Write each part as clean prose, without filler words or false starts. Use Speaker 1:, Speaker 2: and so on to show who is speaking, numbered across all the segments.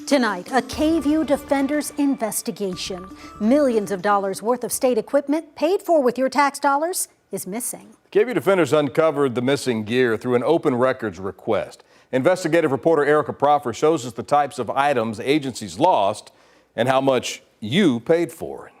Speaker 1: Tonight, a KVUE Defenders investigation. Millions of dollars worth of state equipment paid for with your tax dollars is missing.
Speaker 2: KVUE Defenders uncovered the missing gear through an open records request. Investigative reporter Erica Proffer shows us the types of items agencies lost and how much you paid for.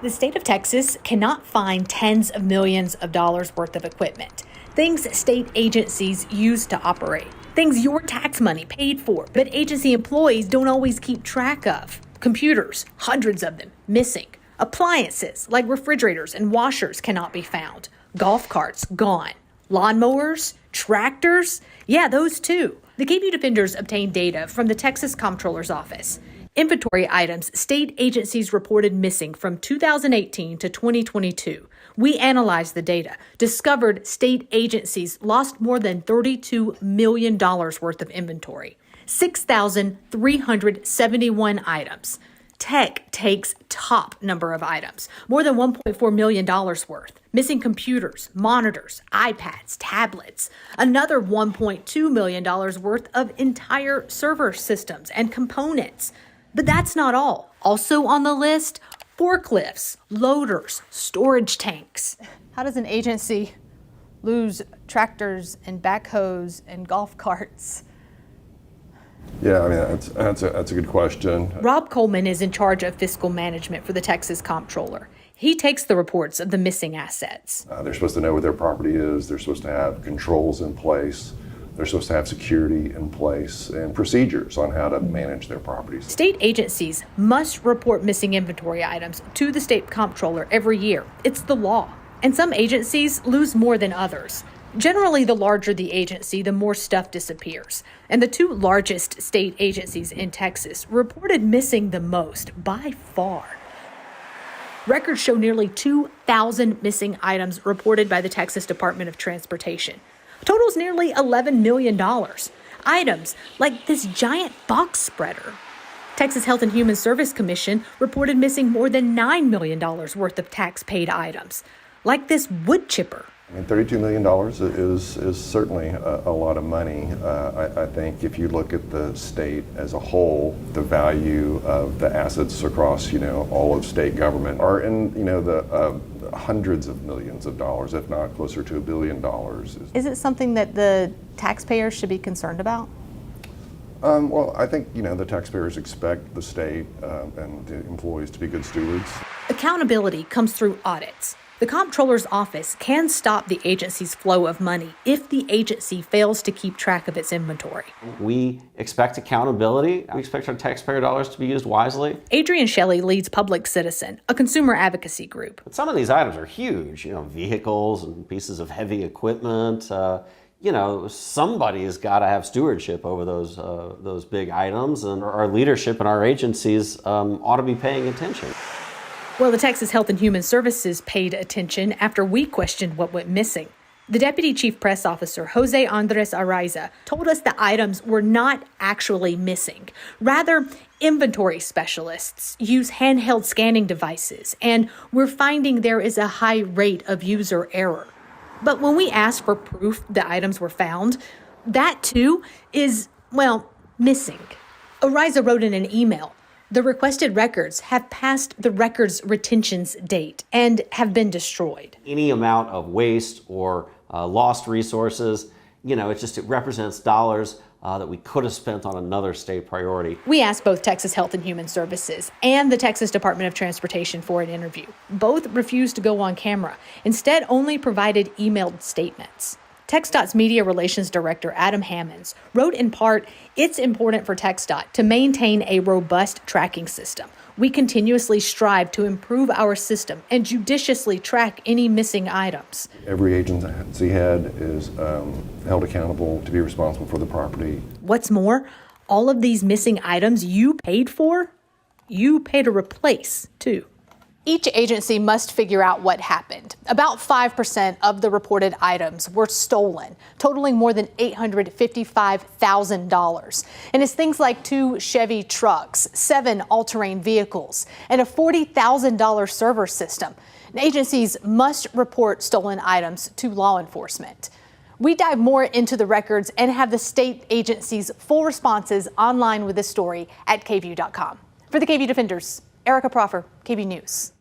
Speaker 3: The state of Texas cannot find tens of millions of dollars worth of equipment. Things state agencies use to operate. Things your tax money paid for, but agency employees don't always keep track of. Computers, hundreds of them, missing. Appliances like refrigerators and washers cannot be found. Golf carts, gone. Lawnmowers, tractors, yeah, those too. The KVUE Defenders obtained data from the Texas Comptroller's Office. Inventory items state agencies reported missing from 2018 to 2022. We analyzed the data, discovered state agencies lost more than $32 million worth of inventory, 6,371 items. Tech takes top number of items, more than $1.4 million worth. Missing computers, monitors, iPads, tablets, another $1.2 million worth of entire server systems and components. But that's not all. Also on the list, forklifts, loaders, storage tanks.
Speaker 4: How does an agency lose tractors and backhoes and golf carts?
Speaker 5: Yeah, I mean, that's a good question.
Speaker 3: Rob Coleman is in charge of fiscal management for the Texas Comptroller. He takes the reports of the missing assets.
Speaker 5: They're supposed to know where their property is. They're supposed to have controls in place. They're supposed to have security in place and procedures on how to manage their properties.
Speaker 3: State agencies must report missing inventory items to the state comptroller every year. It's the law. And some agencies lose more than others. Generally, the larger the agency, the more stuff disappears. And the two largest state agencies in Texas reported missing the most by far. Records show nearly 2,000 missing items reported by the Texas Department of Transportation. Total's nearly $11 million. Items like this giant box spreader. Texas Health and Human Service Commission reported missing more than $9 million worth of tax-paid items, like this wood chipper.
Speaker 5: I mean, $32 million is certainly a lot of money. I think if you look at the state as a whole, the value of the assets across, all of state government are in, the hundreds of millions of dollars, if not closer to $1 billion.
Speaker 4: Is it something that the taxpayers should be concerned about?
Speaker 5: Well, I think, the taxpayers expect the state and the employees to be good stewards.
Speaker 3: Accountability comes through audits. The Comptroller's Office can stop the agency's flow of money if the agency fails to keep track of its inventory.
Speaker 6: We expect accountability. We expect our taxpayer dollars to be used wisely.
Speaker 3: Adrian Shelley leads Public Citizen, a consumer advocacy group.
Speaker 6: But some of these items are huge, vehicles and pieces of heavy equipment. Somebody's got to have stewardship over those big items, and our leadership and our agencies ought to be paying attention.
Speaker 3: Well, the Texas Health and Human Services paid attention after we questioned what went missing. The Deputy Chief Press Officer, Jose Andres Araiza, told us the items were not actually missing. Rather, inventory specialists use handheld scanning devices, and we're finding there is a high rate of user error. But when we asked for proof the items were found, that too is, missing. Araiza wrote in an email, "The requested records have passed the records retention's date and have been destroyed."
Speaker 6: Any amount of waste or lost resources, it represents dollars that we could have spent on another state priority.
Speaker 3: We asked both Texas Health and Human Services and the Texas Department of Transportation for an interview. Both refused to go on camera, instead only provided emailed statements. TxDOT's Media Relations Director, Adam Hammonds, wrote in part, "It's important for TxDOT to maintain a robust tracking system. We continuously strive to improve our system and judiciously track any missing items."
Speaker 5: Every agency head is held accountable to be responsible for the property.
Speaker 3: What's more, all of these missing items you paid for, you pay to replace, too. Each agency must figure out what happened. About 5% of the reported items were stolen, totaling more than $855,000. And it's things like 2 Chevy trucks, 7 all-terrain vehicles, and a $40,000 server system. And agencies must report stolen items to law enforcement.
Speaker 4: We dive more into the records and have the state agencies' full responses online with this story at KVUE.com. For the KVUE Defenders, Erica Proffer, KVUE News.